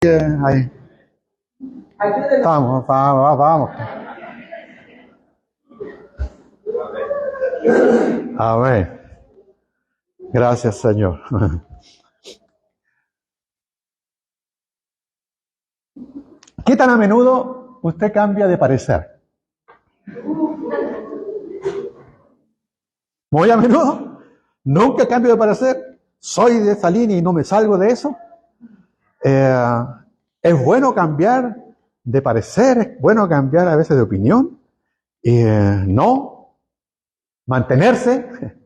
Ahí. Vamos, vamos, vamos. Amén. Gracias, Señor. ¿Qué tan a menudo usted cambia de parecer? Muy a menudo. Nunca cambio de parecer. Soy de esa línea y no me salgo de eso. Es bueno cambiar de parecer, es bueno cambiar a veces de opinión. No mantenerse.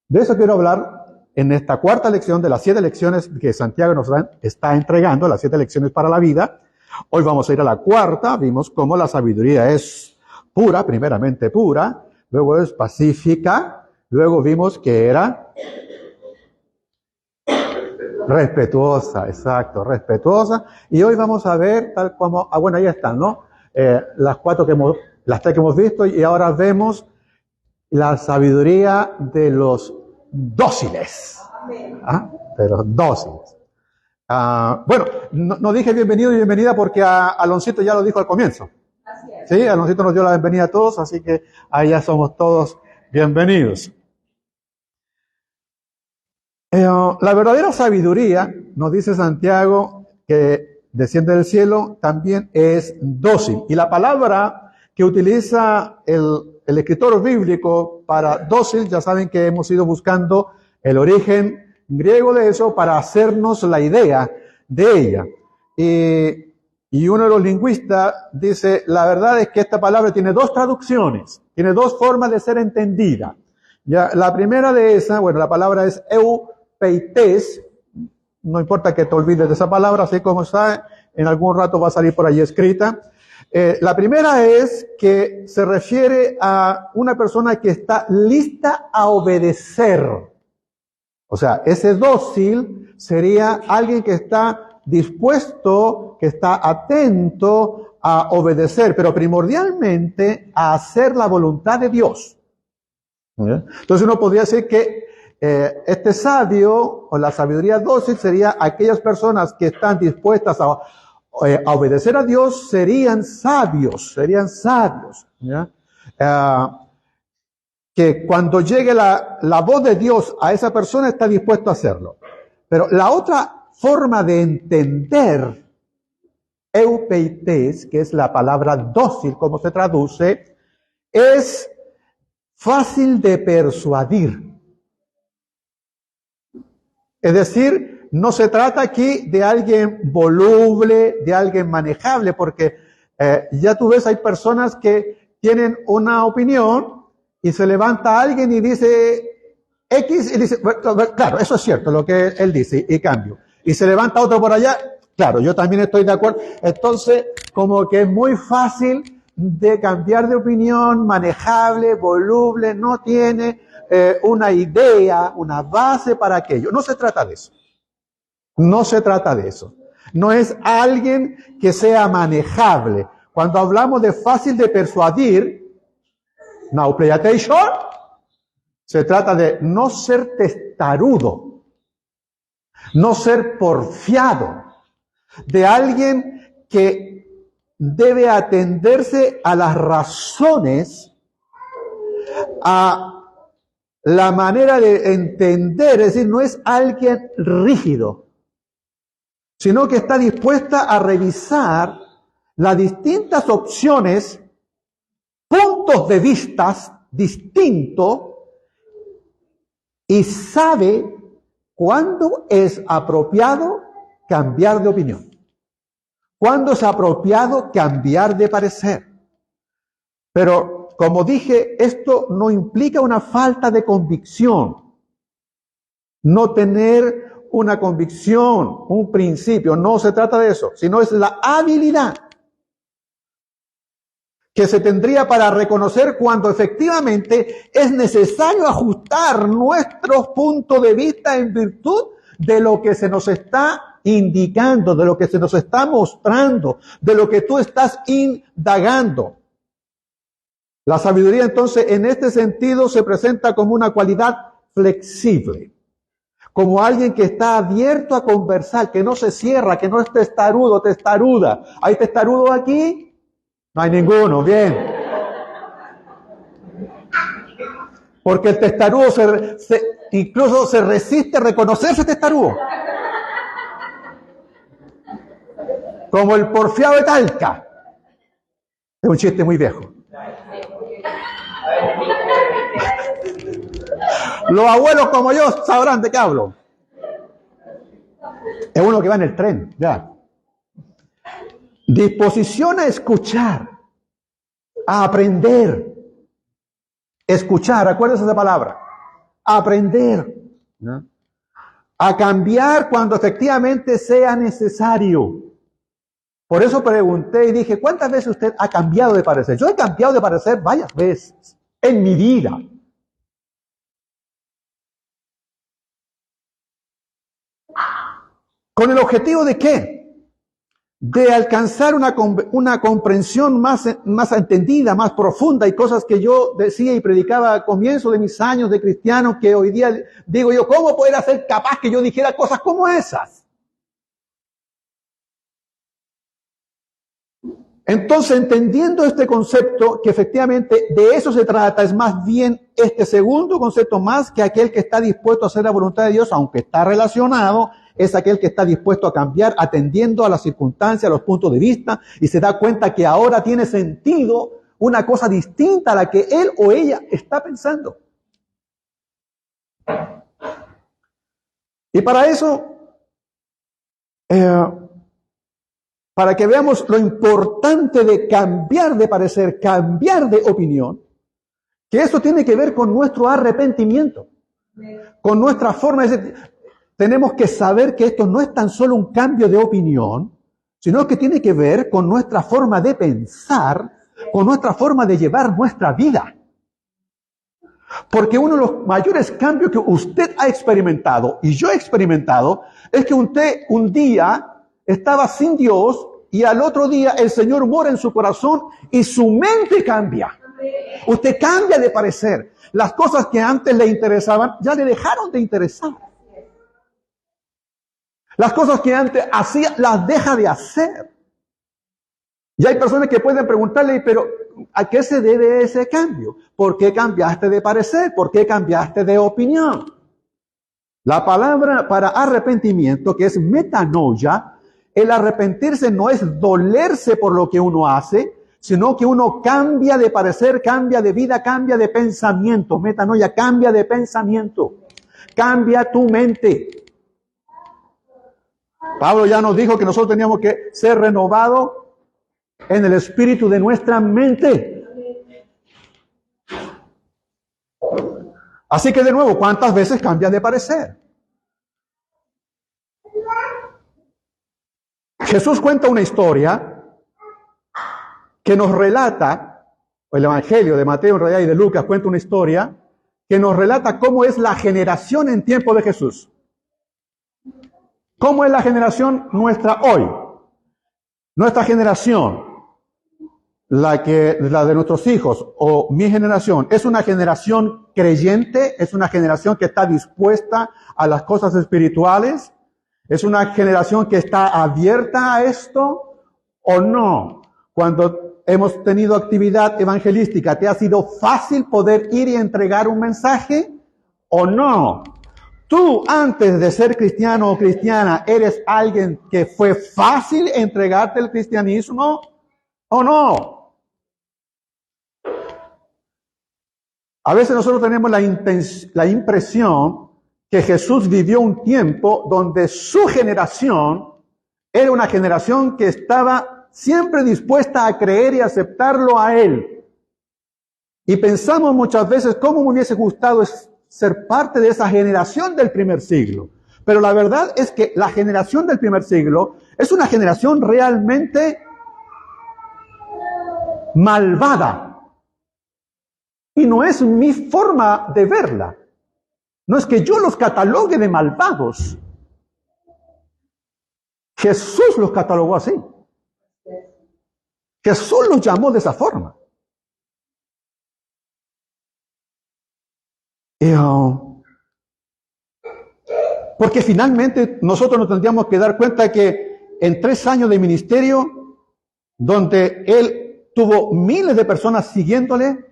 De eso quiero hablar en esta cuarta lección de las 7 lecciones que Santiago nos está entregando, las 7 lecciones para la vida. Hoy vamos a ir a la cuarta. Vimos cómo la sabiduría es pura, primeramente pura, luego es pacífica, luego vimos que era respetuosa, exacto, respetuosa. Y hoy vamos a ver tal como, bueno, ahí están, ¿no? Las 3 que hemos visto, y ahora vemos la sabiduría de los dóciles. ¿Ah? De los dóciles. Bueno, no dije bienvenido y bienvenida porque Aloncito ya lo dijo al comienzo. Sí, Aloncito nos dio la bienvenida a todos, así que ahí ya somos todos bienvenidos. La verdadera sabiduría, nos dice Santiago, que desciende del cielo, también es dócil. Y la palabra que utiliza el escritor bíblico para dócil, ya saben que hemos ido buscando el origen griego de eso para hacernos la idea de ella. Y uno de los lingüistas dice, la verdad es que esta palabra tiene 2 traducciones, tiene 2 formas de ser entendida. Ya, la primera de esa, bueno, la palabra es eupeites, no importa que te olvides de esa palabra, así como está, en algún rato va a salir por allí escrita. La primera es que se refiere a una persona que está lista a obedecer. O sea, ese dócil sería alguien que está dispuesto, que está atento a obedecer, pero primordialmente a hacer la voluntad de Dios. Entonces uno podría decir que este sabio o la sabiduría dócil sería aquellas personas que están dispuestas a obedecer a Dios, serían sabios. ¿Ya? Que cuando llegue la voz de Dios a esa persona está dispuesto a hacerlo. Pero la otra forma de entender eupeites, que es la palabra dócil, como se traduce, es fácil de persuadir. Es decir, no se trata aquí de alguien voluble, de alguien manejable, porque ya tú ves, hay personas que tienen una opinión y se levanta alguien y dice X y dice, bueno, claro, eso es cierto lo que él dice y cambio. Y se levanta otro por allá, claro, yo también estoy de acuerdo. Entonces, como que es muy fácil de cambiar de opinión, manejable, voluble, no tiene una idea, una base para aquello. No se trata de eso. No se trata de eso. No es alguien que sea manejable. Cuando hablamos de fácil de persuadir, now pay attention, se trata de no ser testarudo, no ser porfiado, de alguien que debe atenderse a las razones, a la manera de entender, es decir, no es alguien rígido, sino que está dispuesta a revisar las distintas opciones, puntos de vista distintos, y sabe cuándo es apropiado cambiar de opinión, cuándo es apropiado cambiar de parecer. Pero, como dije, esto no implica una falta de convicción. No tener una convicción, un principio, no se trata de eso, sino es la habilidad que se tendría para reconocer cuando efectivamente es necesario ajustar nuestros puntos de vista en virtud de lo que se nos está indicando, de lo que se nos está mostrando, de lo que tú estás indagando. La sabiduría, entonces, en este sentido se presenta como una cualidad flexible, como alguien que está abierto a conversar, que no se cierra, que no es testarudo, testaruda. ¿Hay testarudo aquí? No hay ninguno, bien. Porque el testarudo incluso se resiste a reconocerse testarudo. Como el porfiado de Talca. Es un chiste muy viejo. Los abuelos como yo sabrán de qué hablo. Es uno que va en el tren, ya. Disposición a escuchar, a aprender. Escuchar, acuérdense de esa palabra. Aprender. ¿No? A cambiar cuando efectivamente sea necesario. Por eso pregunté y dije, ¿cuántas veces usted ha cambiado de parecer? Yo he cambiado de parecer varias veces en mi vida. ¿Con el objetivo de qué? De alcanzar una comprensión más entendida, más profunda, y cosas que yo decía y predicaba a comienzo de mis años de cristiano, que hoy día digo yo, ¿cómo poder ser capaz que yo dijera cosas como esas? Entonces, entendiendo este concepto, que efectivamente de eso se trata, es más bien este segundo concepto más que aquel que está dispuesto a hacer la voluntad de Dios, aunque está relacionado, es aquel que está dispuesto a cambiar atendiendo a las circunstancias, a los puntos de vista, y se da cuenta que ahora tiene sentido una cosa distinta a la que él o ella está pensando. Y para eso, para que veamos lo importante de cambiar de parecer, cambiar de opinión, que eso tiene que ver con nuestro arrepentimiento, con nuestra forma de ser. Tenemos que saber que esto no es tan solo un cambio de opinión, sino que tiene que ver con nuestra forma de pensar, con nuestra forma de llevar nuestra vida. Porque uno de los mayores cambios que usted ha experimentado, y yo he experimentado, es que usted un día estaba sin Dios y al otro día el Señor mora en su corazón y su mente cambia. Usted cambia de parecer. Las cosas que antes le interesaban ya le dejaron de interesar. Las cosas que antes hacía las deja de hacer. Y hay personas que pueden preguntarle, pero ¿a qué se debe ese cambio? ¿Por qué cambiaste de parecer? ¿Por qué cambiaste de opinión? La palabra para arrepentimiento, que es metanoia, el arrepentirse no es dolerse por lo que uno hace, sino que uno cambia de parecer, cambia de vida, cambia de pensamiento. Metanoia, cambia de pensamiento. Cambia tu mente. Pablo ya nos dijo que nosotros teníamos que ser renovados en el espíritu de nuestra mente. Así que de nuevo, ¿cuántas veces cambia de parecer? Jesús cuenta una historia que nos relata, o el Evangelio de Mateo en realidad y de Lucas cuenta una historia que nos relata cómo es la generación en tiempo de Jesús. ¿Cómo es la generación nuestra hoy? Nuestra generación, la de nuestros hijos o mi generación, es una generación creyente, es una generación que está dispuesta a las cosas espirituales, es una generación que está abierta a esto o no. Cuando hemos tenido actividad evangelística, ¿te ha sido fácil poder ir y entregar un mensaje o no? Tú, antes de ser cristiano o cristiana, ¿eres alguien que fue fácil entregarte el cristianismo o no? A veces nosotros tenemos la impresión que Jesús vivió un tiempo donde su generación era una generación que estaba siempre dispuesta a creer y aceptarlo a Él. Y pensamos muchas veces cómo me hubiese gustado ser parte de esa generación del primer siglo. Pero la verdad es que la generación del primer siglo es una generación realmente malvada. Y no es mi forma de verla. No es que yo los catalogue de malvados. Jesús los catalogó así. Jesús los llamó de esa forma. Porque finalmente nosotros nos tendríamos que dar cuenta que en 3 años de ministerio, donde él tuvo miles de personas siguiéndole,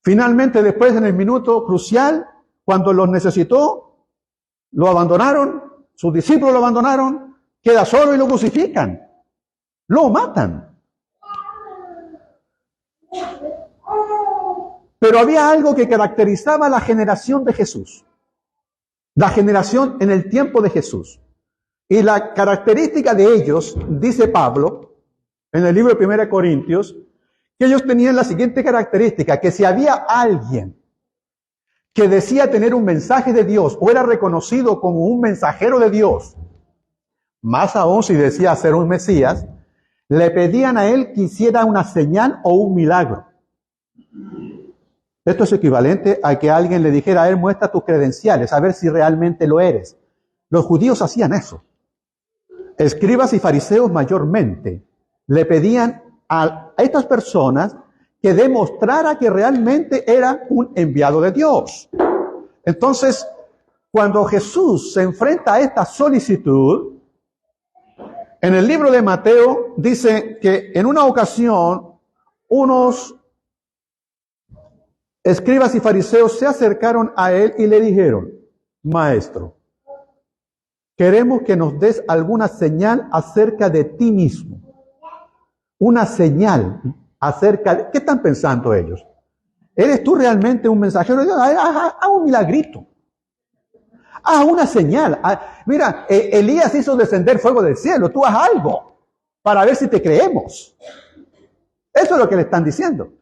finalmente después en el minuto crucial, cuando los necesitó, lo abandonaron, sus discípulos lo abandonaron, queda solo y lo crucifican, lo matan. Pero había algo que caracterizaba a la generación de Jesús, la generación en el tiempo de Jesús. Y la característica de ellos, dice Pablo, en el libro de 1 Corintios, que ellos tenían la siguiente característica, que si había alguien que decía tener un mensaje de Dios o era reconocido como un mensajero de Dios, más aún si decía ser un Mesías, le pedían a él que hiciera una señal o un milagro. Esto es equivalente a que alguien le dijera a él, muestra tus credenciales, a ver si realmente lo eres. Los judíos hacían eso. Escribas y fariseos mayormente le pedían a estas personas que demostrara que realmente era un enviado de Dios. Entonces, cuando Jesús se enfrenta a esta solicitud, en el libro de Mateo dice que en una ocasión unos escribas y fariseos se acercaron a él y le dijeron, Maestro, queremos que nos des alguna señal acerca de ti mismo. Una señal acerca de... ¿Qué están pensando ellos? ¿Eres tú realmente un mensajero de Dios? Haz un milagrito. Haz una señal. Mira, Elías hizo descender fuego del cielo. Tú haz algo para ver si te creemos. Eso es lo que le están diciendo.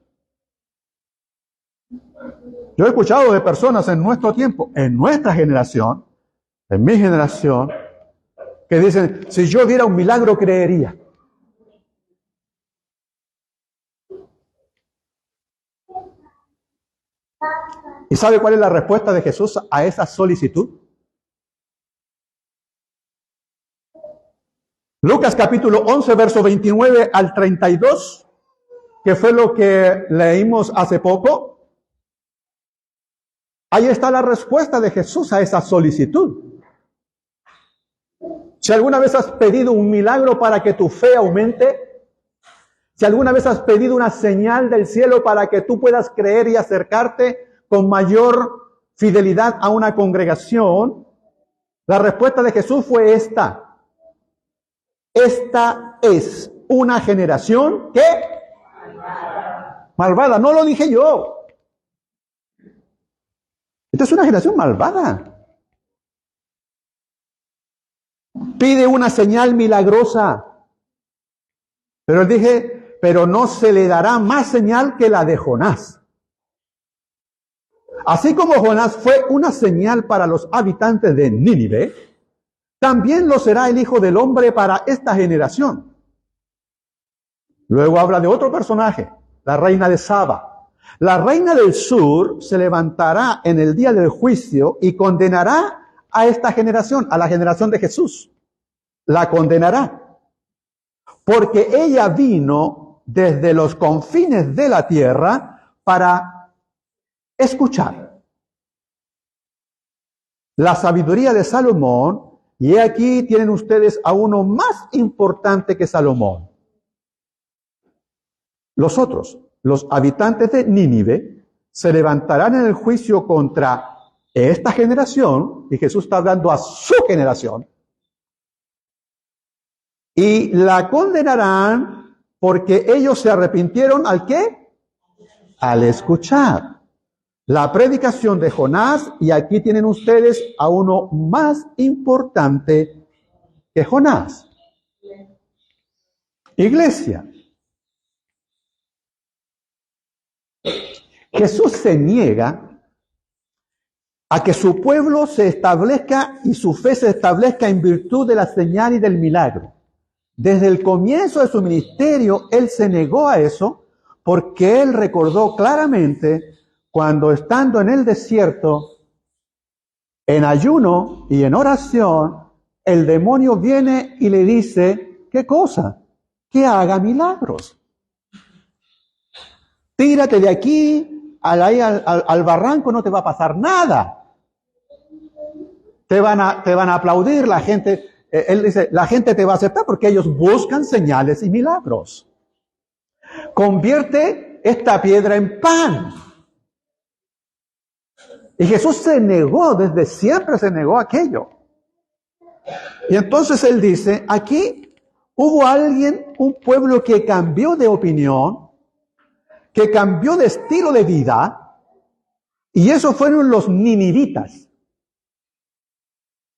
Yo he escuchado de personas en nuestro tiempo, en nuestra generación, en mi generación, que dicen, si yo viera un milagro, creería. ¿Y sabe cuál es la respuesta de Jesús a esa solicitud? Lucas capítulo 11, verso 29 al 32, que fue lo que leímos hace poco. Ahí está la respuesta de Jesús a esa solicitud. Si alguna vez has pedido un milagro para que tu fe aumente, si alguna vez has pedido una señal del cielo para que tú puedas creer y acercarte con mayor fidelidad a una congregación, la respuesta de Jesús fue esta. Esta es una generación que malvada. No lo dije yo. Esta es una generación malvada. Pide una señal milagrosa. Pero él dije, pero no se le dará más señal que la de Jonás. Así como Jonás fue una señal para los habitantes de Nínive, también lo será el Hijo del Hombre para esta generación. Luego habla de otro personaje, la reina de Saba. La reina del sur se levantará en el día del juicio y condenará a esta generación, a la generación de Jesús. La condenará. Porque ella vino desde los confines de la tierra para escuchar la sabiduría de Salomón, y aquí tienen ustedes a uno más importante que Salomón. Los otros, los habitantes de Nínive, se levantarán en el juicio contra esta generación, y Jesús está hablando a su generación, y la condenarán porque ellos se arrepintieron ¿al qué? Al escuchar la predicación de Jonás, y aquí tienen ustedes a uno más importante que Jonás. Iglesia. Jesús se niega a que su pueblo se establezca y su fe se establezca en virtud de la señal y del milagro. Desde el comienzo de su ministerio, Él se negó a eso porque Él recordó claramente cuando estando en el desierto, en ayuno y en oración, el demonio viene y le dice, ¿qué cosa? Que haga milagros. Tírate de aquí al barranco, no te va a pasar nada. te van a aplaudir, la gente, él dice, la gente te va a aceptar porque ellos buscan señales y milagros. Convierte esta piedra en pan. Y Jesús se negó, desde siempre se negó a aquello. Y entonces él dice, aquí hubo alguien, un pueblo que cambió de opinión, que cambió de estilo de vida, y esos fueron los ninivitas.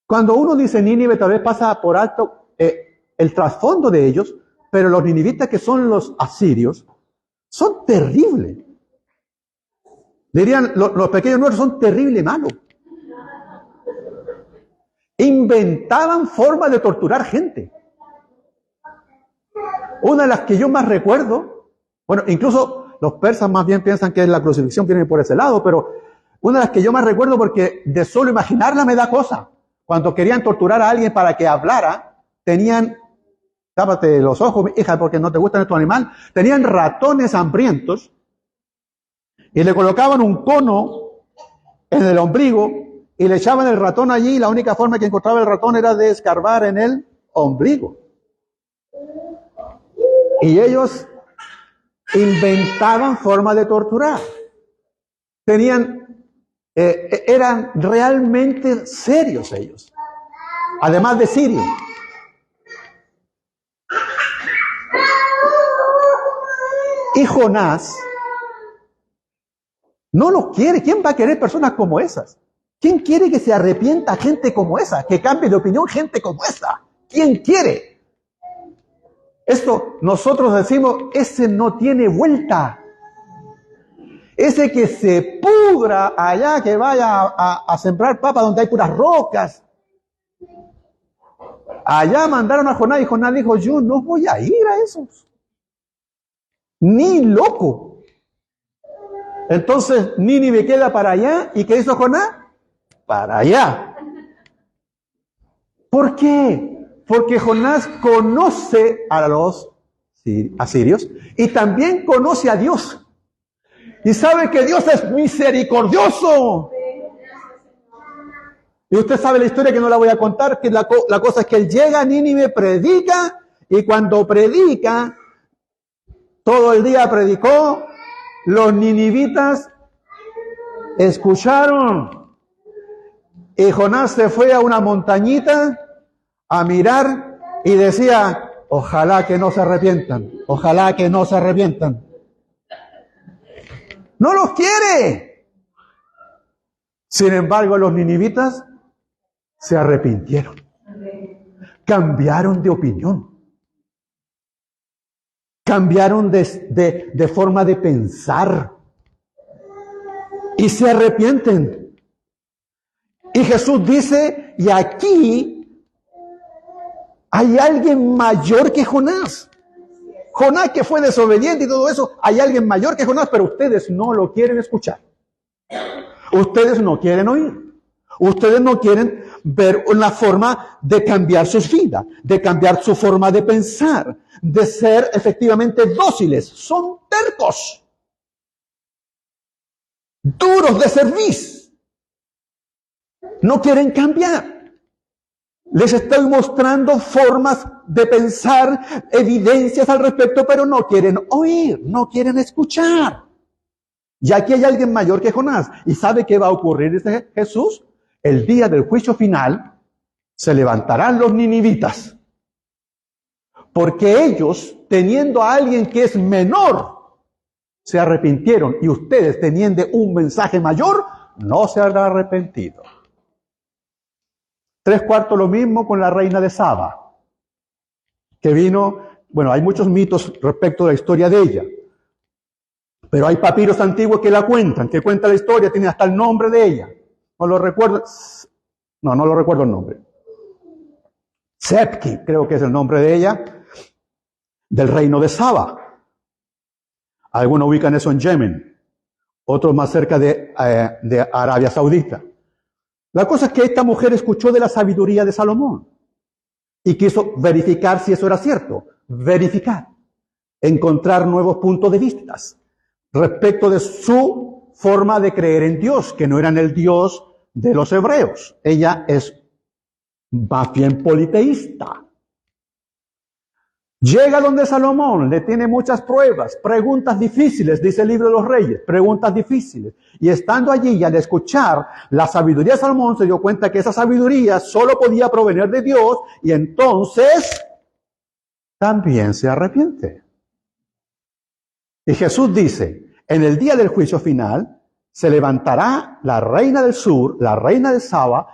Cuando uno dice Nínive, tal vez pasa por alto el trasfondo de ellos, pero los ninivitas, que son los asirios, son terribles. Dirían, los pequeños nuestros son terribles y malos. Inventaban formas de torturar gente. Una de las que yo más recuerdo, bueno, incluso los persas más bien piensan que la crucifixión viene por ese lado, pero una de las que yo más recuerdo, porque de solo imaginarla me da cosa. Cuando querían torturar a alguien para que hablara, tenían, tápate los ojos, hija, porque no te gusta nuestro animal, tenían ratones hambrientos y le colocaban un cono en el ombligo y le echaban el ratón allí, y la única forma que encontraba el ratón era de escarbar en el ombligo. Y ellos inventaban formas de torturar. Eran realmente serios ellos, además de sirios. Y Jonás no los quiere. ¿Quién va a querer personas como esas? ¿Quién quiere que se arrepienta gente como esa? Que cambie de opinión gente como esa. ¿Quién quiere? Esto nosotros decimos, ese no tiene vuelta. Ese que se pudra allá, que vaya a sembrar papa donde hay puras rocas. Allá mandaron a Jonás y Jonás dijo, yo no voy a ir a esos. Ni loco. Entonces Nínive queda para allá. ¿Y qué hizo Jonás? Para allá. ¿Por qué? Porque Jonás conoce a los asirios y también conoce a Dios. Y sabe que Dios es misericordioso. Y usted sabe la historia, que no la voy a contar, que la cosa es que él llega a Nínive, predica, y cuando predica, todo el día predicó, los ninivitas escucharon. Y Jonás se fue a una montañita a mirar y decía, ojalá que no se arrepientan, ojalá que no se arrepientan. No los quiere. Sin embargo, los ninivitas se arrepintieron. Cambiaron de opinión. Cambiaron de forma de pensar. Y se arrepienten. Y Jesús dice, y aquí hay alguien mayor que Jonás. Jonás, que fue desobediente y todo eso, hay alguien mayor que Jonás, pero ustedes no lo quieren escuchar. Ustedes no quieren oír. Ustedes no quieren ver una forma de cambiar sus vidas, de cambiar su forma de pensar, de ser efectivamente dóciles. Son tercos, duros de cerviz. No quieren cambiar. Les estoy mostrando formas de pensar, evidencias al respecto, pero no quieren oír, no quieren escuchar. Y aquí hay alguien mayor que Jonás. ¿Y sabe qué va a ocurrir? Dice Jesús, el día del juicio final se levantarán los ninivitas. Porque ellos, teniendo a alguien que es menor, se arrepintieron. Y ustedes, teniendo un mensaje mayor, no se han arrepentido. 3/4 lo mismo con la reina de Saba, que vino, bueno, hay muchos mitos respecto a la historia de ella, pero hay papiros antiguos que la cuentan, que cuentan la historia, tiene hasta el nombre de ella. No lo recuerdo el nombre. Sepki, creo que es el nombre de ella, del reino de Saba. Algunos ubican eso en Yemen, otros más cerca de Arabia Saudita. La cosa es que esta mujer escuchó de la sabiduría de Salomón y quiso verificar si eso era cierto. Verificar. Encontrar nuevos puntos de vista respecto de su forma de creer en Dios, que no era en el Dios de los hebreos. Ella es más bien politeísta. Llega donde Salomón, le tiene muchas pruebas, preguntas difíciles, dice el libro de los Reyes, preguntas difíciles. Y estando allí y al escuchar la sabiduría de Salomón, se dio cuenta que esa sabiduría solo podía provenir de Dios y entonces también se arrepiente. Y Jesús dice, en el día del juicio final, se levantará la reina del sur, la reina de Saba,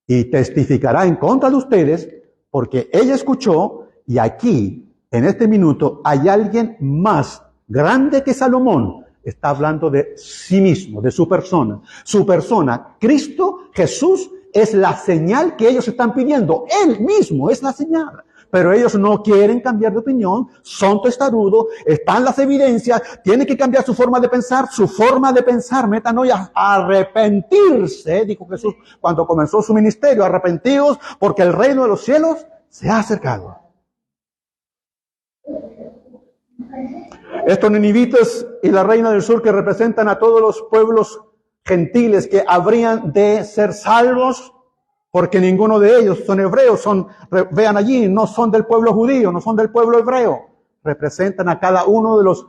y testificará en contra de ustedes, porque ella escuchó, y aquí, en este minuto, hay alguien más grande que Salomón. Está hablando de sí mismo, de su persona. Su persona, Cristo, Jesús, es la señal que ellos están pidiendo. Él mismo es la señal. Pero ellos no quieren cambiar de opinión, son testarudos, están las evidencias, tienen que cambiar su forma de pensar, metanoia, arrepentirse, dijo Jesús cuando comenzó su ministerio, arrepentidos porque el reino de los cielos se ha acercado. Estos ninivitas y la reina del sur que representan a todos los pueblos gentiles que habrían de ser salvos, porque ninguno de ellos son hebreos, vean allí, no son del pueblo judío, no son del pueblo hebreo. Representan a cada uno de los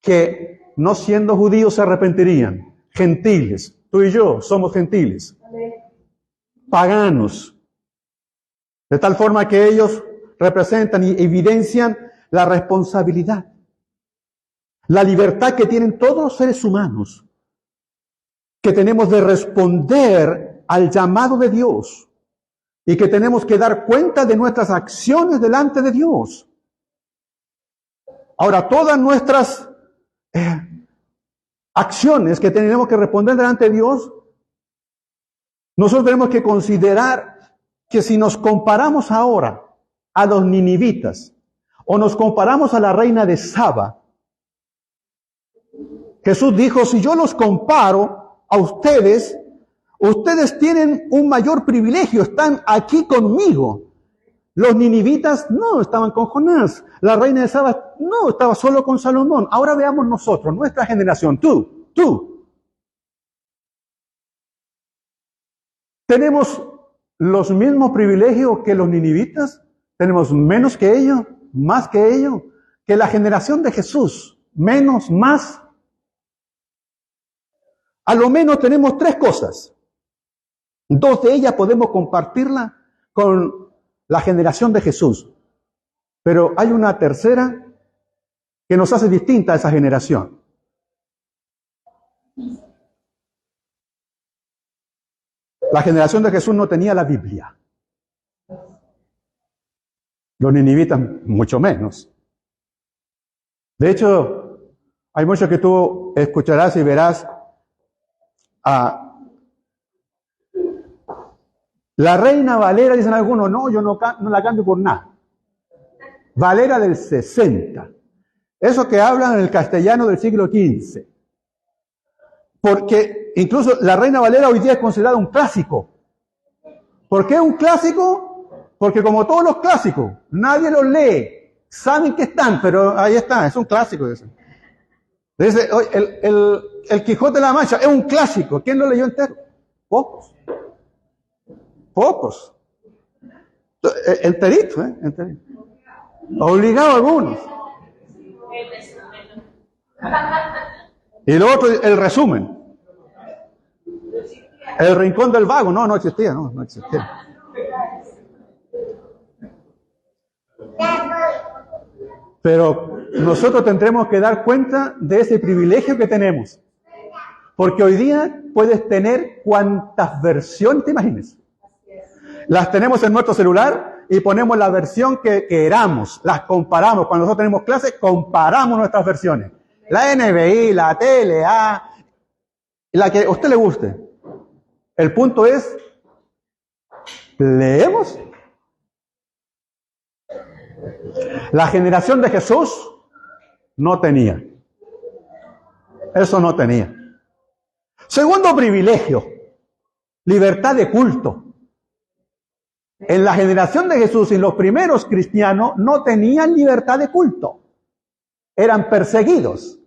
que no siendo judíos se arrepentirían. Gentiles, tú y yo somos gentiles. Paganos. De tal forma que ellos representan y evidencian la responsabilidad, la libertad que tienen todos los seres humanos, que tenemos de responder al llamado de Dios y que tenemos que dar cuenta de nuestras acciones delante de Dios. Ahora, todas nuestras acciones que tenemos que responder delante de Dios, nosotros tenemos que considerar que si nos comparamos ahora a los ninivitas o nos comparamos a la reina de Saba, Jesús dijo, si yo los comparo a ustedes, ustedes tienen un mayor privilegio, están aquí conmigo. Los ninivitas no estaban con Jonás, la reina de Saba no estaba solo con Salomón. Ahora veamos nosotros, nuestra generación, tú. ¿Tenemos los mismos privilegios que los ninivitas? ¿Tenemos menos que ellos? ¿Más que ellos? ¿Que la generación de Jesús? ¿Menos? ¿Más? A lo menos tenemos tres cosas. Dos de ellas podemos compartirla con la generación de Jesús. Pero hay una tercera que nos hace distinta a esa generación. La generación de Jesús no tenía la Biblia. Los ninivitas mucho menos. De hecho, hay mucho que tú escucharás y verás. La Reina Valera, dicen algunos, no, yo no la cambio por nada. Valera del 60. Eso que hablan en el castellano del siglo XV. Porque incluso la Reina Valera hoy día es considerada un clásico. ¿Por qué un clásico? Porque como todos los clásicos, nadie los lee. Saben que están, pero ahí está, es un clásico. Dice, el Quijote de la Mancha es un clásico. ¿Quién lo leyó entero? Pocos. Enterito, enterito. Obligado a algunos. Y lo otro, el resumen. El Rincón del Vago, no existía, no existía. Pero nosotros tendremos que dar cuenta de ese privilegio que tenemos. Porque hoy día puedes tener cuantas versiones te imagines. Las tenemos en nuestro celular y ponemos la versión que queramos. Las comparamos. Cuando nosotros tenemos clases, comparamos nuestras versiones. La NBI, la TLA, la que a usted le guste. El punto es, ¿leemos? La generación de Jesús no tenía. Eso no tenía. Segundo privilegio, libertad de culto. En la generación de Jesús y los primeros cristianos no tenían libertad de culto. Eran perseguidos.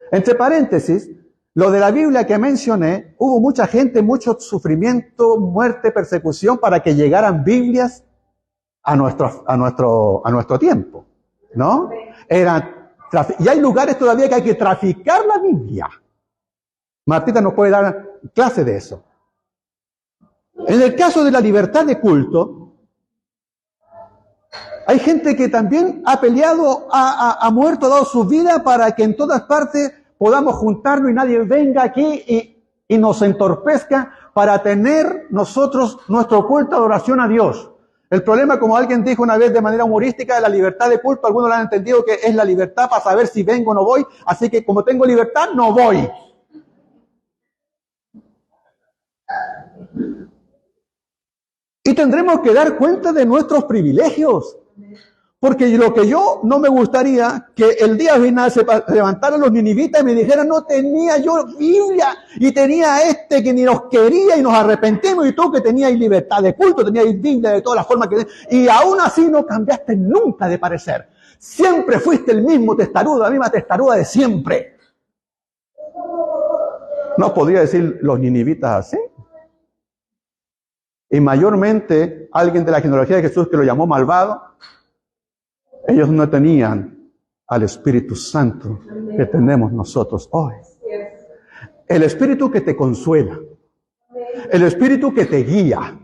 Entre paréntesis, Lo de la Biblia que mencioné, hubo mucha gente, mucho sufrimiento, muerte, persecución para que llegaran Biblias a nuestro tiempo, ¿no? Y hay lugares todavía que hay que traficar la Biblia. Martita nos puede dar clase de eso. En el caso de la libertad de culto, hay gente que también ha peleado, ha muerto, ha dado su vida para que en todas partes podamos juntarnos y nadie venga aquí y nos entorpezca para tener nosotros nuestro culto de adoración a Dios. El problema, como alguien dijo una vez de manera humorística, de la libertad de culto, algunos lo han entendido que es la libertad para saber si vengo o no voy, así que como tengo libertad, no voy. Y tendremos que dar cuenta de nuestros privilegios. Porque lo que yo no me gustaría que el día final se levantaran los ninivitas y me dijeran, no tenía yo Biblia y tenía que ni nos quería y nos arrepentimos y tú que tenías libertad de culto, tenías Biblia de todas las formas y aún así no cambiaste nunca de parecer. Siempre fuiste el mismo testarudo, la misma testaruda de siempre. ¿No podría decir los ninivitas así? Y mayormente alguien de la genealogía de Jesús que lo llamó malvado, ellos no tenían al Espíritu Santo que tenemos nosotros hoy. El Espíritu que te consuela. El Espíritu que te guía.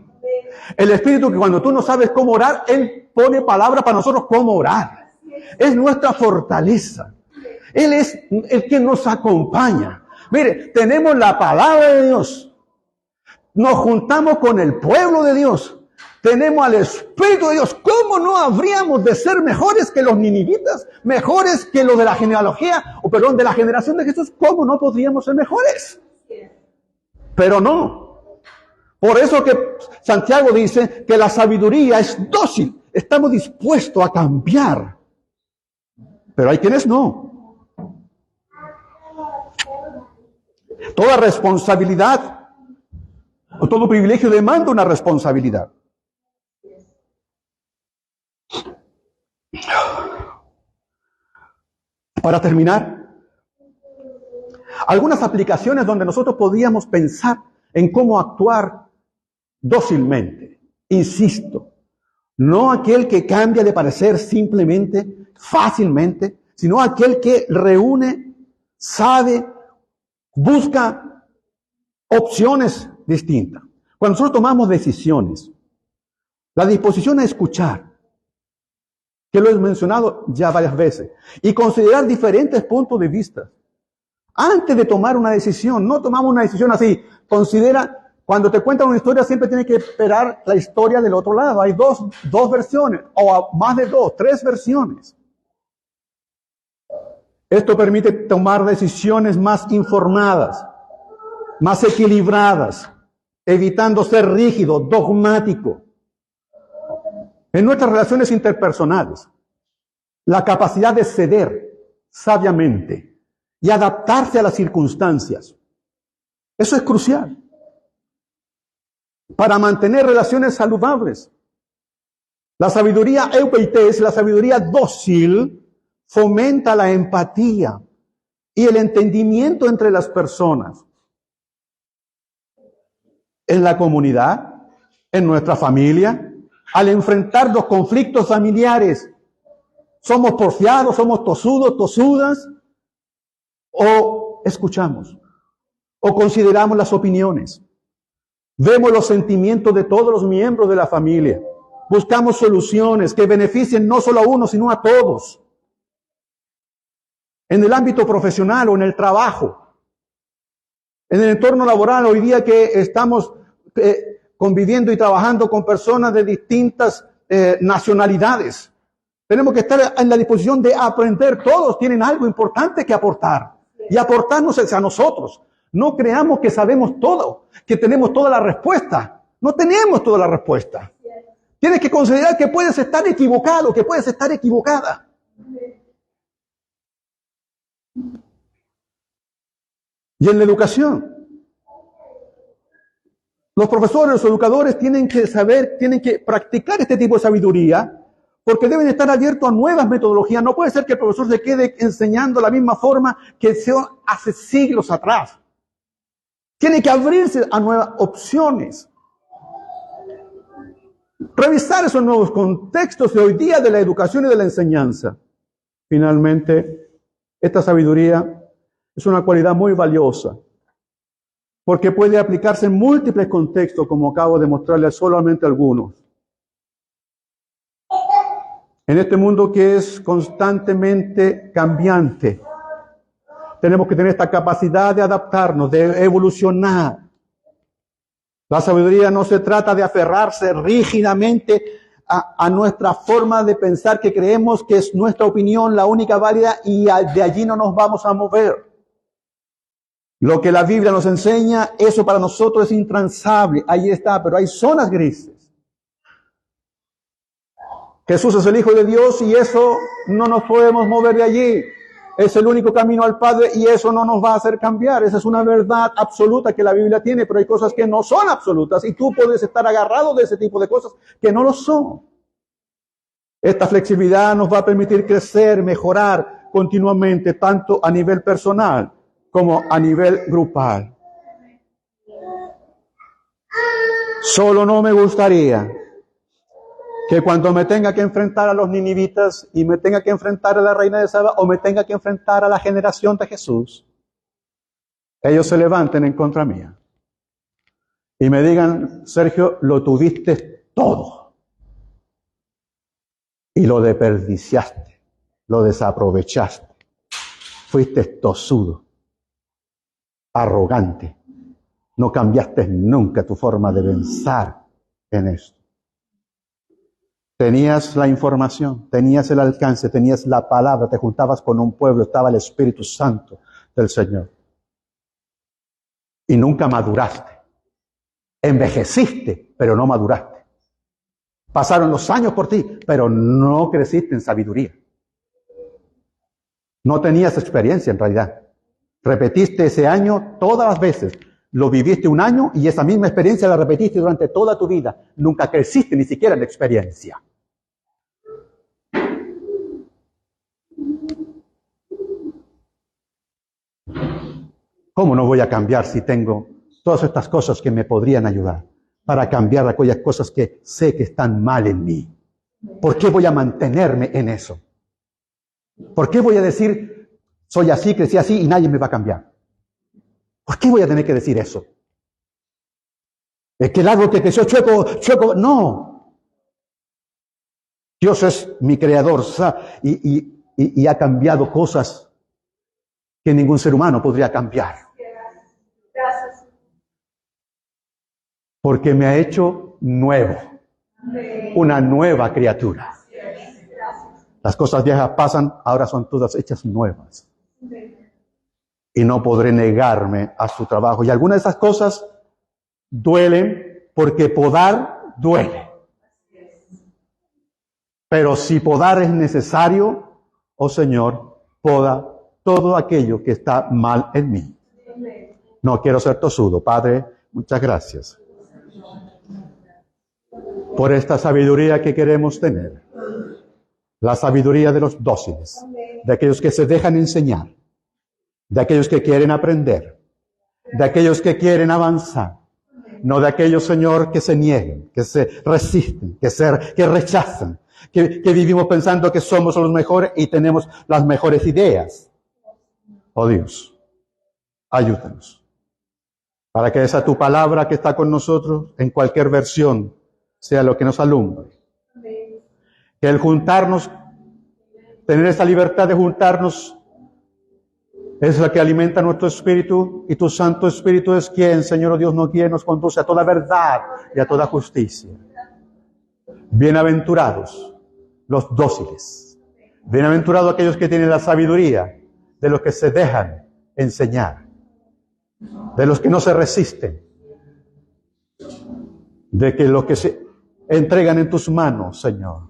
El Espíritu que cuando tú no sabes cómo orar, Él pone palabra para nosotros cómo orar. Es nuestra fortaleza. Él es el que nos acompaña. Mire, tenemos la palabra de Dios. Nos juntamos con el pueblo de Dios. Tenemos al Espíritu de Dios. ¿Cómo no habríamos de ser mejores que los ninivitas? Mejores que los de la genealogía, de la generación de Jesús. ¿Cómo no podríamos ser mejores? Pero no. Por eso que Santiago dice que la sabiduría es dócil. Estamos dispuestos a cambiar. Pero hay quienes no. Toda responsabilidad o todo privilegio demanda una responsabilidad. Para terminar, algunas aplicaciones donde nosotros podríamos pensar en cómo actuar dócilmente. Insisto, no aquel que cambia de parecer simplemente, fácilmente, sino aquel que reúne, sabe, busca opciones distintas. Cuando nosotros tomamos decisiones, la disposición a escuchar, que lo he mencionado ya varias veces, y considerar diferentes puntos de vista. Antes de tomar una decisión, no tomamos una decisión así. Considera, cuando te cuentan una historia, siempre tienes que esperar la historia del otro lado. Hay dos versiones, o más de tres versiones. Esto permite tomar decisiones más informadas, más equilibradas, evitando ser rígido, dogmático. En nuestras relaciones interpersonales, la capacidad de ceder sabiamente y adaptarse a las circunstancias. Eso es crucial para mantener relaciones saludables. La sabiduría eupeiteis, la sabiduría dócil, fomenta la empatía y el entendimiento entre las personas. En la comunidad, en nuestra familia, al enfrentar los conflictos familiares, somos porfiados, somos tosudos, tosudas, o escuchamos, o consideramos las opiniones, vemos los sentimientos de todos los miembros de la familia, buscamos soluciones que beneficien no solo a uno, sino a todos. En el ámbito profesional o en el trabajo, en el entorno laboral, hoy día que estamos conviviendo y trabajando con personas de distintas nacionalidades. Tenemos que estar en la disposición de aprender. Todos tienen algo importante que aportar y aportarnos a nosotros. No creamos que sabemos todo, que tenemos toda la respuesta. No tenemos toda la respuesta. Tienes que considerar que puedes estar equivocado, que puedes estar equivocada. Y en la educación, los profesores, los educadores tienen que saber, tienen que practicar este tipo de sabiduría, porque deben estar abiertos a nuevas metodologías. No puede ser que el profesor se quede enseñando la misma forma que se hace siglos atrás. Tiene que abrirse a nuevas opciones. Revisar esos nuevos contextos de hoy día de la educación y de la enseñanza. Finalmente, esta sabiduría es una cualidad muy valiosa, porque puede aplicarse en múltiples contextos, como acabo de mostrarles solamente algunos. En este mundo que es constantemente cambiante, tenemos que tener esta capacidad de adaptarnos, de evolucionar. La sabiduría no se trata de aferrarse rígidamente a nuestra forma de pensar, que creemos que es nuestra opinión la única válida y de allí no nos vamos a mover. Lo que la Biblia nos enseña, eso para nosotros es intransable. Ahí está, pero hay zonas grises. Jesús es el Hijo de Dios y eso no nos podemos mover de allí. Es el único camino al Padre y eso no nos va a hacer cambiar. Esa es una verdad absoluta que la Biblia tiene, pero hay cosas que no son absolutas y tú puedes estar agarrado de ese tipo de cosas que no lo son. Esta flexibilidad nos va a permitir crecer, mejorar continuamente, tanto a nivel personal como a nivel grupal. Solo no me gustaría que cuando me tenga que enfrentar a los ninivitas y me tenga que enfrentar a la reina de Saba o me tenga que enfrentar a la generación de Jesús, ellos se levanten en contra mía y me digan: Sergio, lo tuviste todo y lo desperdiciaste, lo desaprovechaste, fuiste tosudo, arrogante, no cambiaste nunca tu forma de pensar en esto. Tenías la información, tenías el alcance, tenías la palabra, te juntabas con un pueblo, estaba el Espíritu Santo del Señor. Y nunca maduraste. Envejeciste, pero no maduraste. Pasaron los años por ti, pero no creciste en sabiduría. No tenías experiencia en realidad. Repetiste ese año todas las veces. Lo viviste un año y esa misma experiencia la repetiste durante toda tu vida. Nunca creciste ni siquiera en la experiencia. ¿Cómo no voy a cambiar si tengo todas estas cosas que me podrían ayudar para cambiar aquellas cosas que sé que están mal en mí? ¿Por qué voy a mantenerme en eso? ¿Por qué voy a decir, soy así, crecí así y nadie me va a cambiar? ¿Por qué voy a tener que decir eso? Es que el árbol que creció chueco, no. Dios es mi creador y ha cambiado cosas que ningún ser humano podría cambiar. Porque me ha hecho nuevo, una nueva criatura. Las cosas viejas pasan, ahora son todas hechas nuevas. Y no podré negarme a su trabajo. Y algunas de esas cosas duelen porque podar duele. Pero si podar es necesario, oh Señor, poda todo aquello que está mal en mí. No quiero ser tosudo. Padre, muchas gracias por esta sabiduría que queremos tener. La sabiduría de los dóciles, de aquellos que se dejan enseñar, de aquellos que quieren aprender, de aquellos que quieren avanzar, no de aquellos, Señor, que se nieguen, que se resisten, que rechazan, que vivimos pensando que somos los mejores y tenemos las mejores ideas. Oh Dios, ayúdanos para que esa tu palabra que está con nosotros en cualquier versión sea lo que nos alumbre. Que el juntarnos, tener esa libertad de juntarnos, es la que alimenta nuestro espíritu, y tu Santo Espíritu es quien, Señor Dios, no quien nos conduce a toda verdad y a toda justicia. Bienaventurados los dóciles, bienaventurados aquellos que tienen la sabiduría, de los que se dejan enseñar, de los que no se resisten, de que los que se entregan en tus manos, Señor.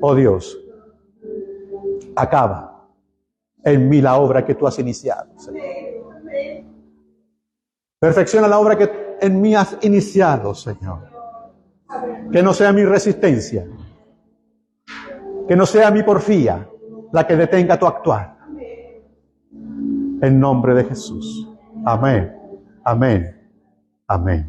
Oh Dios, acaba en mí la obra que tú has iniciado, Señor. Perfecciona la obra que en mí has iniciado, Señor. Que no sea mi resistencia, que no sea mi porfía la que detenga tu actuar. En nombre de Jesús. Amén Amén. Amén.